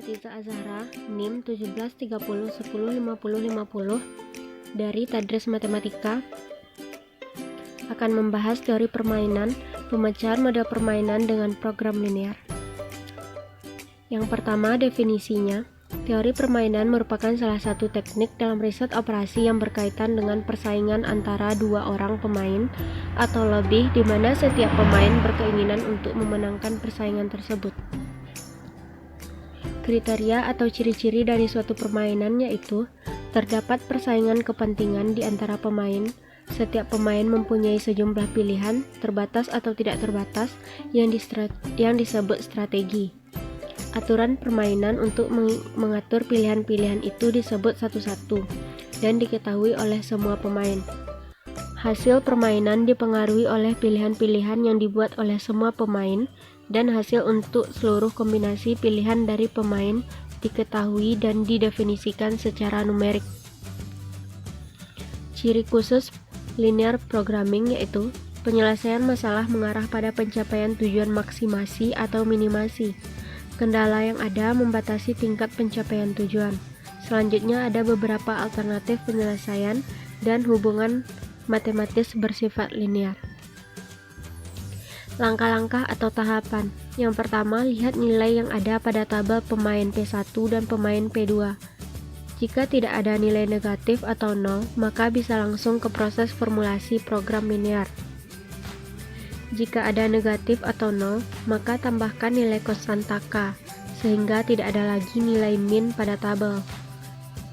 Fatiza Azhara, NIM 1730105050 dari Tadris Matematika akan membahas teori permainan, pemecahan model permainan dengan program linear. Yang pertama, definisinya. Teori permainan merupakan salah satu teknik dalam riset operasi yang berkaitan dengan persaingan antara dua orang pemain atau lebih, di mana setiap pemain berkeinginan untuk memenangkan persaingan tersebut. Kriteria atau ciri-ciri dari suatu permainan yaitu terdapat persaingan kepentingan di antara pemain. Setiap pemain mempunyai sejumlah pilihan, terbatas atau tidak terbatas, yang disebut strategi. Aturan permainan untuk mengatur pilihan-pilihan itu disebut satu-satu dan diketahui oleh semua pemain. Hasil permainan dipengaruhi oleh pilihan-pilihan yang dibuat oleh semua pemain, dan hasil untuk seluruh kombinasi pilihan dari pemain diketahui dan didefinisikan secara numerik. Ciri khusus linear programming yaitu penyelesaian masalah mengarah pada pencapaian tujuan maksimasi atau minimasi. Kendala yang ada membatasi tingkat pencapaian tujuan. Selanjutnya ada beberapa alternatif penyelesaian dan hubungan matematis bersifat linear. Langkah-langkah atau tahapan. Yang pertama, lihat nilai yang ada pada tabel pemain P1 dan pemain P2. Jika tidak ada nilai negatif atau 0, maka bisa langsung ke proses formulasi program linear. Jika ada negatif atau 0, maka tambahkan nilai konstanta K, sehingga tidak ada lagi nilai min pada tabel.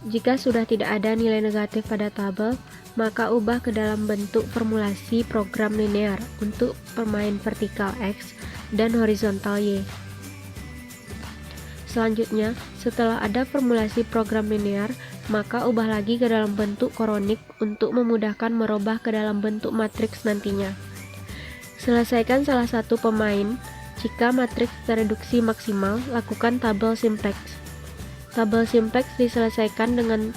Jika sudah tidak ada nilai negatif pada tabel, maka ubah ke dalam bentuk formulasi program linear untuk pemain vertikal X dan horizontal Y. Selanjutnya, setelah ada formulasi program linear, maka ubah lagi ke dalam bentuk koronik untuk memudahkan merubah ke dalam bentuk matriks nantinya. Selesaikan salah satu pemain. Jika matriks tereduksi maksimal, lakukan tabel simplex. Tabel simplex diselesaikan dengan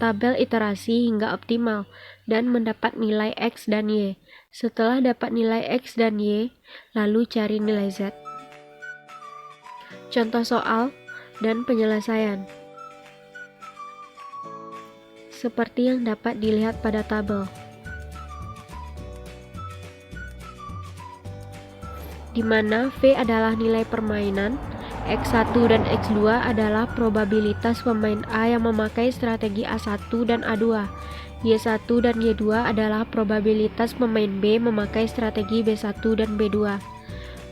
tabel iterasi hingga optimal dan mendapat nilai X dan Y. Setelah dapat nilai X dan Y, lalu cari nilai Z. Contoh soal dan penyelesaian seperti yang dapat dilihat pada tabel, di mana V adalah nilai permainan, X1 dan X2 adalah probabilitas pemain A yang memakai strategi A1 dan A2. Y1 dan Y2 adalah probabilitas pemain B memakai strategi B1 dan B2.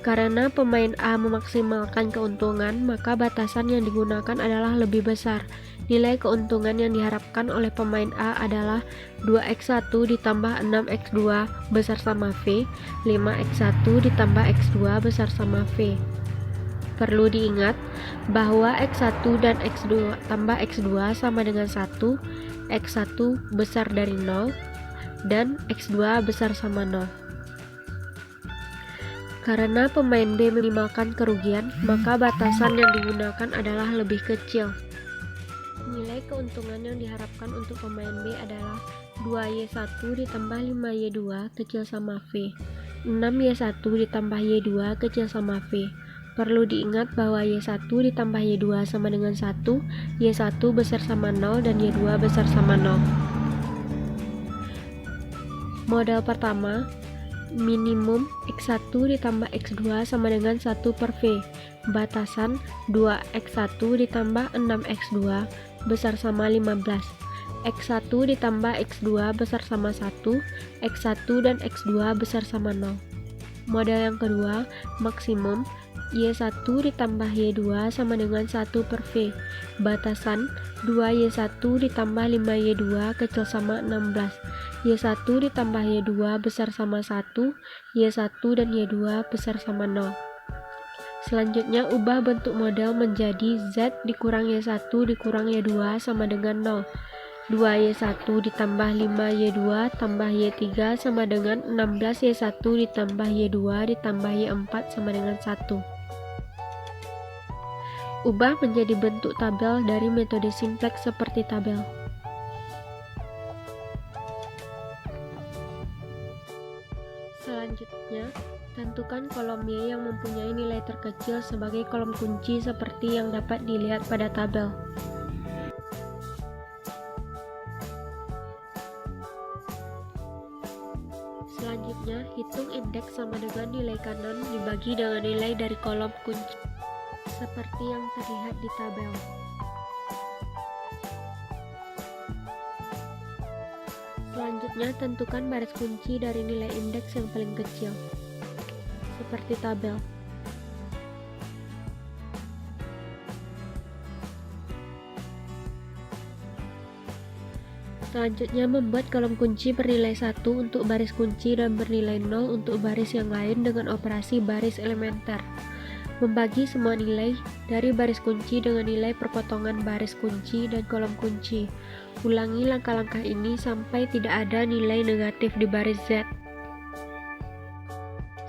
Karena pemain A memaksimalkan keuntungan, maka batasan yang digunakan adalah lebih besar. Nilai keuntungan yang diharapkan oleh pemain A adalah 2x1 ditambah 6x2 besar sama V, 5x1 ditambah x2 besar sama V. Perlu diingat bahwa x1 dan x2 tambah x2 sama dengan 1, x1 besar dari 0, dan x2 besar sama 0. Karena pemain B meminimalkan kerugian, maka batasan yang digunakan adalah lebih kecil. Nilai keuntungan yang diharapkan untuk pemain B adalah 2y1 ditambah 5y2 kecil sama V, 6y1 ditambah y2 kecil sama V. Perlu diingat bahwa y1 ditambah y2 sama dengan 1, y1 besar sama 0, dan y2 besar sama 0. Model pertama, minimum x1 ditambah x2 sama dengan 1 per V. Batasan 2x1 ditambah 6x2 besar sama 15. x1 ditambah x2 besar sama 1, x1 dan x2 besar sama 0. Model yang kedua, maksimum y1 ditambah y2 sama dengan 1 per V. Batasan 2y1 ditambah 5y2 kecil sama 16. y1 ditambah y2 besar sama 1, y1 dan y2 besar sama 0. Selanjutnya, ubah bentuk model menjadi Z dikurang y1 dikurang y2 sama dengan 0. 2y1 ditambah 5y2 tambah y3 sama dengan 16y1 ditambah y2 ditambah y4 sama dengan 1. Ubah menjadi bentuk tabel dari metode simplex seperti tabel. Selanjutnya, tentukan Tentukan kolom Y yang mempunyai nilai terkecil sebagai kolom kunci seperti yang dapat dilihat pada tabel. Selanjutnya, hitung indeks sama dengan nilai kanan dibagi dengan nilai dari kolom kunci, seperti yang terlihat di tabel. Selanjutnya, tentukan baris kunci dari nilai indeks yang paling kecil, seperti tabel. Selanjutnya, membuat kolom kunci bernilai 1 untuk baris kunci dan bernilai 0 untuk baris yang lain dengan operasi baris elementer. Membagi semua nilai dari baris kunci dengan nilai perpotongan baris kunci dan kolom kunci. Ulangi langkah-langkah ini sampai tidak ada nilai negatif di baris Z.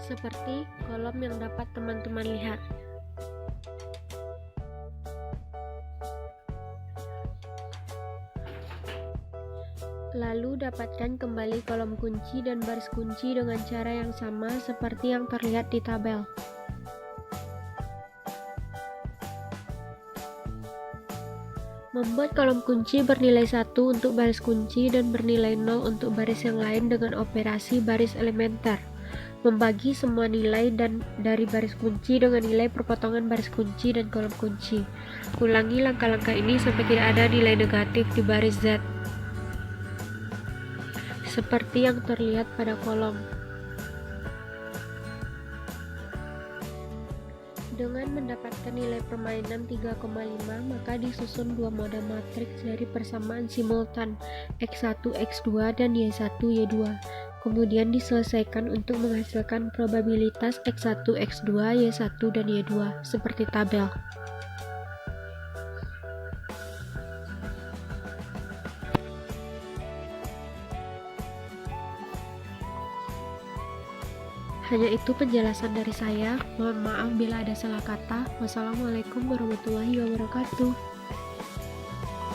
Seperti kolom yang dapat teman-teman lihat. Lalu dapatkan kembali kolom kunci dan baris kunci dengan cara yang sama seperti yang terlihat di tabel. Membuat kolom kunci bernilai 1 untuk baris kunci dan bernilai 0 untuk baris yang lain dengan operasi baris elementer. Membagi semua nilai dari baris kunci dengan nilai perpotongan baris kunci dan kolom kunci. Ulangi langkah-langkah ini sampai tidak ada nilai negatif di baris Z, seperti yang terlihat pada kolom. Dengan mendapatkan nilai permainan 3,5, maka disusun dua moda matriks dari persamaan simultan X1, X2, dan Y1, Y2. Kemudian diselesaikan untuk menghasilkan probabilitas X1, X2, Y1, dan Y2, seperti tabel. Hanya itu penjelasan dari saya. Mohon maaf bila ada salah kata. Wassalamualaikum warahmatullahi wabarakatuh.